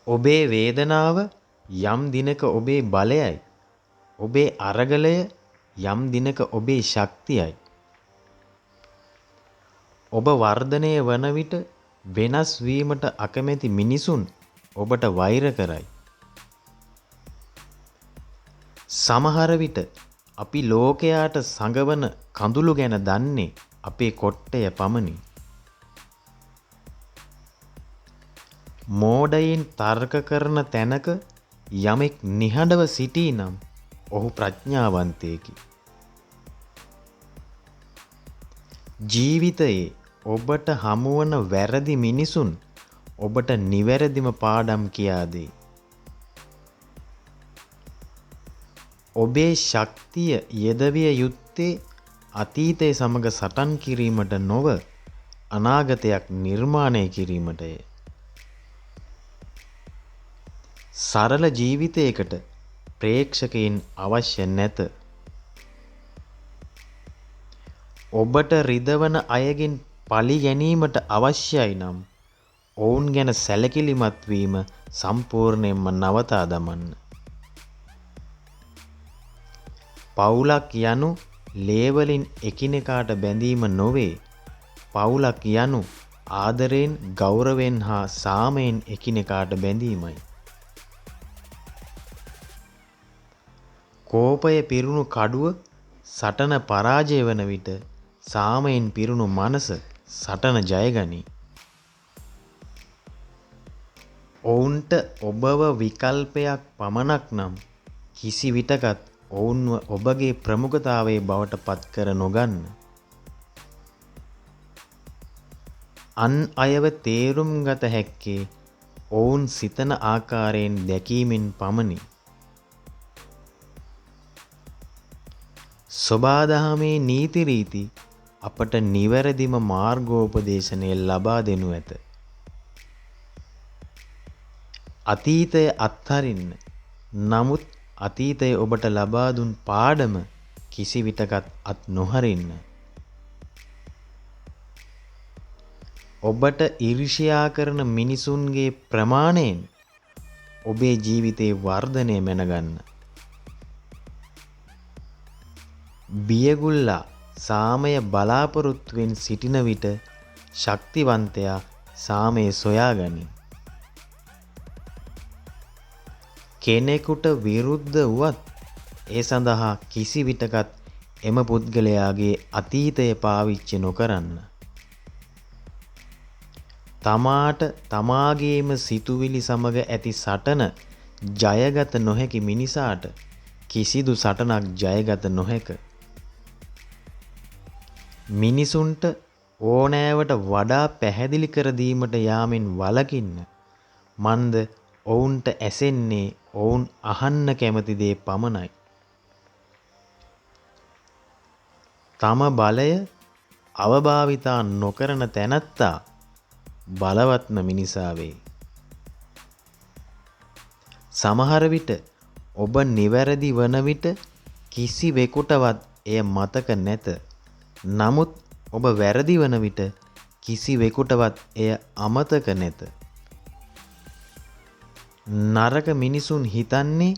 ඔබේ වේදනාව යම් දිනක ඔබේ බලයයි. ඔබේ අරගලය යම් දිනක ඔබේ ශක්තියයි. ඔබ වර්ධනය වන විට වෙනස් වීමට අකමැති මිනිසුන් ඔබට වෛර කරයි. සමහර විට අපි ලෝකයාට සඟවන කඳුළු ගැන දන්නේ අපේ කොට්ටය පමණි. මෝඩයින් තර්ක කරන තැනක යමෙක් නිහඬව සිටී නම් ඔහු ප්‍රඥාවන්තයෙකි. ජීවිතයේ ඔබට හමුවන වැරදි මිනිසුන් ඔබට නිවැරදිම පාඩම් කියා දෙයි. ඔබේ ශක්තිය යෙදවිය යුත්තේ අතීතය සමග සටන් කිරීමට නොව අනාගතයක් නිර්මාණය කිරීමටය. සරල ජීවිතයකට ප්‍රේක්ෂකයින් අවශ්‍ය නැත. ඔබට රිදවන අයගෙන් පලි ගැනීමට අවශ්‍යයි නම් ඔවුන් ගැන සැලකිලිමත් වීම සම්පූර්ණයෙන්ම නවතා දමන්න. පවුලක් යනු ලේවලින් එකිනෙකාට බැඳීම නොවේ. පවුලක් යනු ආදරයෙන්, ගෞරවයෙන් හා සාමයෙන් එකිනෙකාට බැඳීමයි. කෝපය පිරුණු කඩුව සටන පරාජය වන විට සාමයෙන් පිරුණු මනස සටන ජයගනී. ඔවුන්ට ඔබව විකල්පයක් පමණක් නම් කිසි විටකත් ඔවුන්ව ඔබගේ ප්‍රමුඛතාවයේ බවට පත් කර නොගන්න. අන් අයව තේරුම් ගත හැක්කේ ඔවුන් සිතන ආකාරයෙන් දැකීමෙන් පමණි. සොබාදහමේ නීති රීති අපට නිවැරදිම මාර්ගෝපදේශනය ලබා දෙනු ඇත. අතීතය අත්හරින්න. නමුත් අතීතය ඔබට ලබා දුන් පාඩම කිසි විටකත් අත් නොහරින්න. ඔබට ඊර්ෂ්‍යා කරන මිනිසුන්ගේ ප්‍රමාණයෙන් ඔබේ ජීවිතේ වර්ධනය මැනගන්න. බියගුල්ලා සාමය බලාපොරොත්තුවෙන් සිටින විට ශක්තිවන්තයා සාමය සොයාගනී. කෙනෙකුට විරුද්ධ වුවත් ඒ සඳහා කිසි විටකත් එම පුද්ගලයාගේ අතීතය පාවිච්චි නොකරන්න. තමාට තමාගේම සිතුවිලි සමග ඇති සටන ජයගත නොහැකි මිනිසාට කිසිදු සටනක් ජයගත නොහැක. මිනිසුන්ට ඕනෑවට වඩා පැහැදිලි කර දීමට යාමෙන් වළකින්න. මන්ද ඔවුන්ට ඇසෙන්නේ ඔවුන් අහන්න කැමති දේ පමණයි. තම බලය අවභාවිතා නොකරන තැනැත්තා බලවත්ම මිනිසා වෙයි. සමහර විට ඔබ නිවැරදි වන විට කිසිවෙකුටවත් එය මතක නැත. නමුත් ඔබ වැරදි වන විට කිසිවෙකුටවත් එය අමතක නැත. නරක මිනිසුන් හිතන්නේ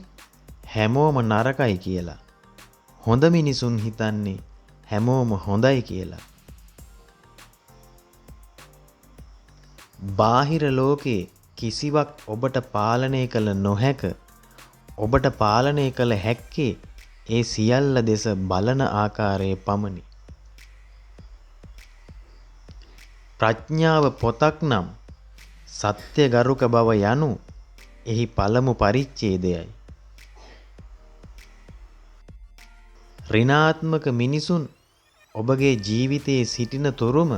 හැමෝම නරකයි කියලා. හොඳ මිනිසුන් හිතන්නේ හැමෝම හොඳයි කියලා. බාහිර ලෝකේ කිසිවක් ඔබට පාලනය කළ නොහැක. ඔබට පාලනය කළ හැක්කේ ඒ සියල්ල දෙස බලන ආකාරයේ පමණි. ප්‍රඥාව පොතක් නම් සත්‍යගරුක බව යනු එහි පළමු පරිච්ඡේදයයි. ඍණාත්මක මිනිසුන් ඔබගේ ජීවිතයේ සිටින තුරුම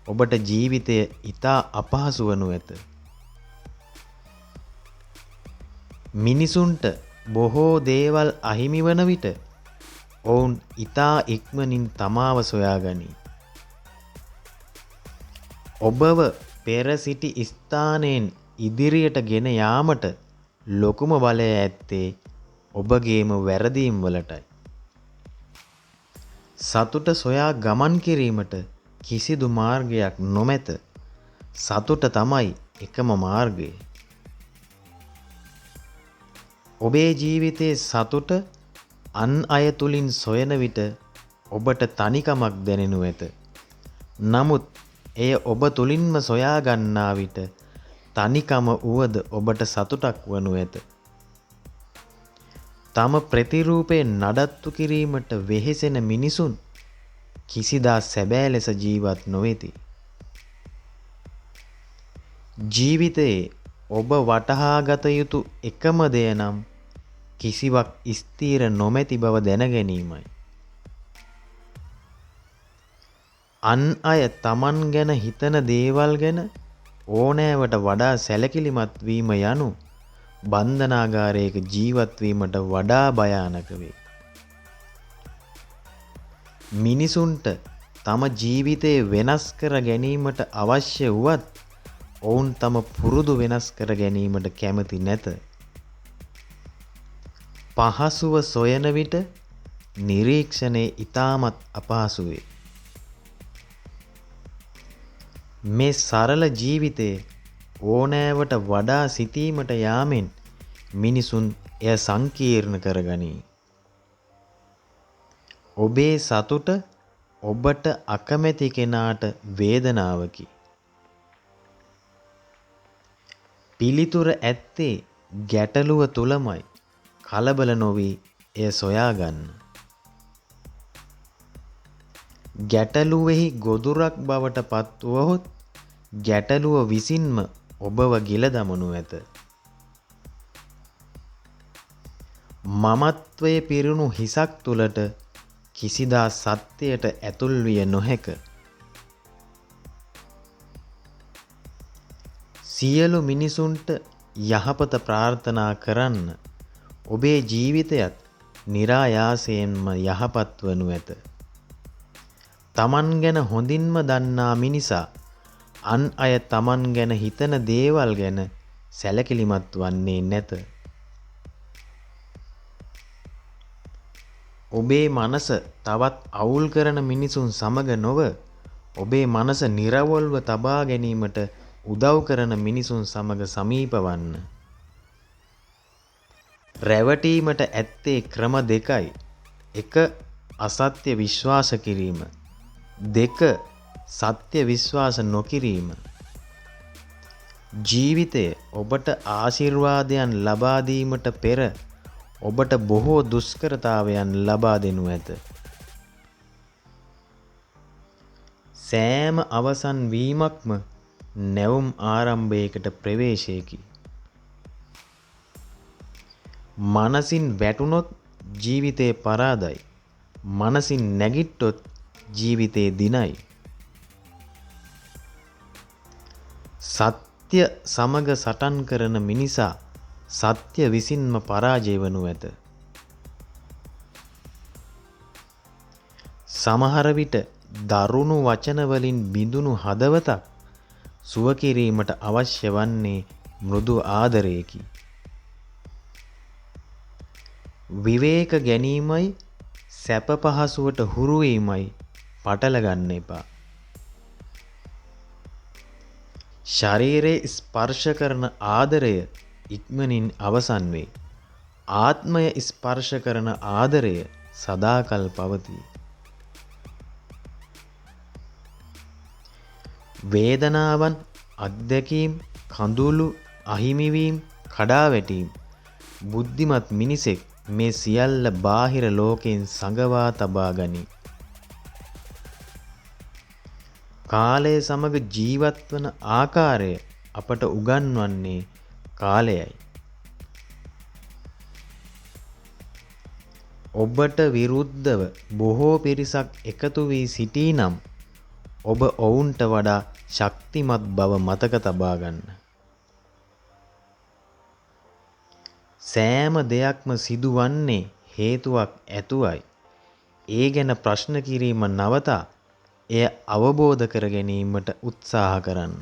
ඔබට ජීවිතය ඉතා අපහසු වනු ඇත. මිනිසුන්ට බොහෝ දේවල් අහිමි වන විට ඔවුන් ඉතා ඉක්මනින් තමාව සොයාගනී. ඔබව පෙර සිටි ස්ථානයෙන් ඉදිරියට ගෙන යාමට ලොකුම බලය ඇත්තේ ඔබගේම වැරදීම් වලටයි. සතුට සොයා ගමන් කිරීමට කිසිදු මාර්ගයක් නොමැත. සතුට තමයි එකම මාර්ගය. ඔබේ ජීවිතයේ සතුට අන් අය තුලින් සොයන විට ඔබට තනිකමක් දැනෙනු ඇත. නමුත් එය ඔබ තුලින්ම සොයා ගන්නා විට තනිකම වුවද ඔබට සතුටක් වනු ඇත. තම ප්‍රතිරූපේ නඩත්තු කිරීමට වෙහෙසෙන මිනිසුන් කිසිදා සැබෑ ලෙස ජීවත් නොවෙති. ජීවිතයේ ඔබ වටහා ගත යුතු එකම දෙය නම් කිසිවක් ස්ථිර නොමැති බව දැන ගැනීමයි. අන් අය Taman ගැන හිතන දේවල් ගැන ඕනෑවට වඩා සැලකිලිමත් වීම යනු බන්ධනාගාරයක ජීවත් වීමට වඩා භයානක වේ. මිනිසුන්ට තම ජීවිතය වෙනස් කර ගැනීමට අවශ්‍ය වුවත් ඔවුන් තම පුරුදු වෙනස් කර ගැනීමට කැමති නැත. පහසුව සොයන විට නිරීක්ෂණය ඉතාමත් අපහසු වේ. මේ සරල ජීවිතයේ ඕනෑවට වඩා සිටීමට යාමෙන් මිනිසුන් එය සංකීර්ණ කරගනී. ඔබේ සතුට ඔබට අකමැති කෙනාට වේදනාවකි. පිළිතුර ඇත්තේ ගැටලුව තුලමයි. කලබල නොවී එය සොයාගන්න. ගැටලුවෙහි ගොදුරක් බවට පත්වුවහොත් ගැටලුව විසින්ම ඔබව ගිල දමනු ඇත. මමත්වයේ පිරුණු හිසක් තුලට කිසිදා සත්‍යයට ඇතුල් විය නොහැක. සියලු මිනිසුන්ට යහපත ප්‍රාර්ථනා කරන්න ඔබේ ජීවිතයත් નિરાයාසයෙන්ම යහපත් වනු ඇත. Taman ගැන හොඳින්ම දන්නා මිනිසා අන් අය Taman ගැන හිතන දේවල් ගැන සැලකිලිමත් වන්නේ නැත. ඔබේ මනස තවත් අවුල් කරන මිනිසුන් සමග නොව ඔබේ මනස නිර්වොල්ව තබා ගැනීමට උදව් කරන මිනිසුන් සමග සමීප වන්න. රැවටීමට ඇත්තේ ක්‍රම දෙකයි. එක අසත්‍ය විශ්වාස කිරීම. දෙක සත්‍ය විශ්වාස නොකිරීම. ජීවිතය ඔබට ආශිර්වාදයන් ලබා දීමට පෙර ඔබට බොහෝ දුෂ්කරතාවයන් ලබා දෙනු ඇත. සෑම අවසන් වීමක්ම නැවුම් ආරම්භයකට ප්‍රවේශයකි. මනසින් වැටුනොත් ජීවිතේ පරාදයි. මනසින් නැගිට්ටොත් ජීවිතේ දිනයි. සත්‍ය සමග සටන් කරන මිනිසා සත්‍ය විසින්ම පරාජය වනු ඇත. සමහර විට දරුණු වචන වලින් බිඳුණු හදවතක් සුව කිරීමට අවශ්‍ය වන්නේ මෘදු ආදරයකි. විවේක ගැනීමයි සැප පහසුවට හුරු වීමයි පටල ගන්න එපා. ශරීරයේ ස්පර්ශ කරන ආදරය ඉක්මනින් අවසන් වේ. ආත්මය ස්පර්ශ කරන ආදරය සදාකල් පවතී. වේදනාවන්, අත්දැකීම්, කඳුළු, අහිමිවීම, කඩාවැටීම් බුද්ධිමත් මිනිසෙක් මේ සියල්ල බාහිර ලෝකයෙන් සඟවා තබා ගනී. කාලය සමග ජීවත් වන ආකාරය අපට උගන්වන්නේ කාලයයි. ඔබට විරුද්ධව බොහෝ පිරිසක් එකතු වී සිටී නම් ඔබ ඔවුන්ට වඩා ශක්තිමත් බව මතක තබා ගන්න. සෑම දෙයක්ම සිදුවන්නේ හේතුවක් ඇතුවයි. ඒ ගැන ප්‍රශ්න කිරීම නවතා එය අවබෝධ කර ගැනීමට උත්සාහ කරන්න.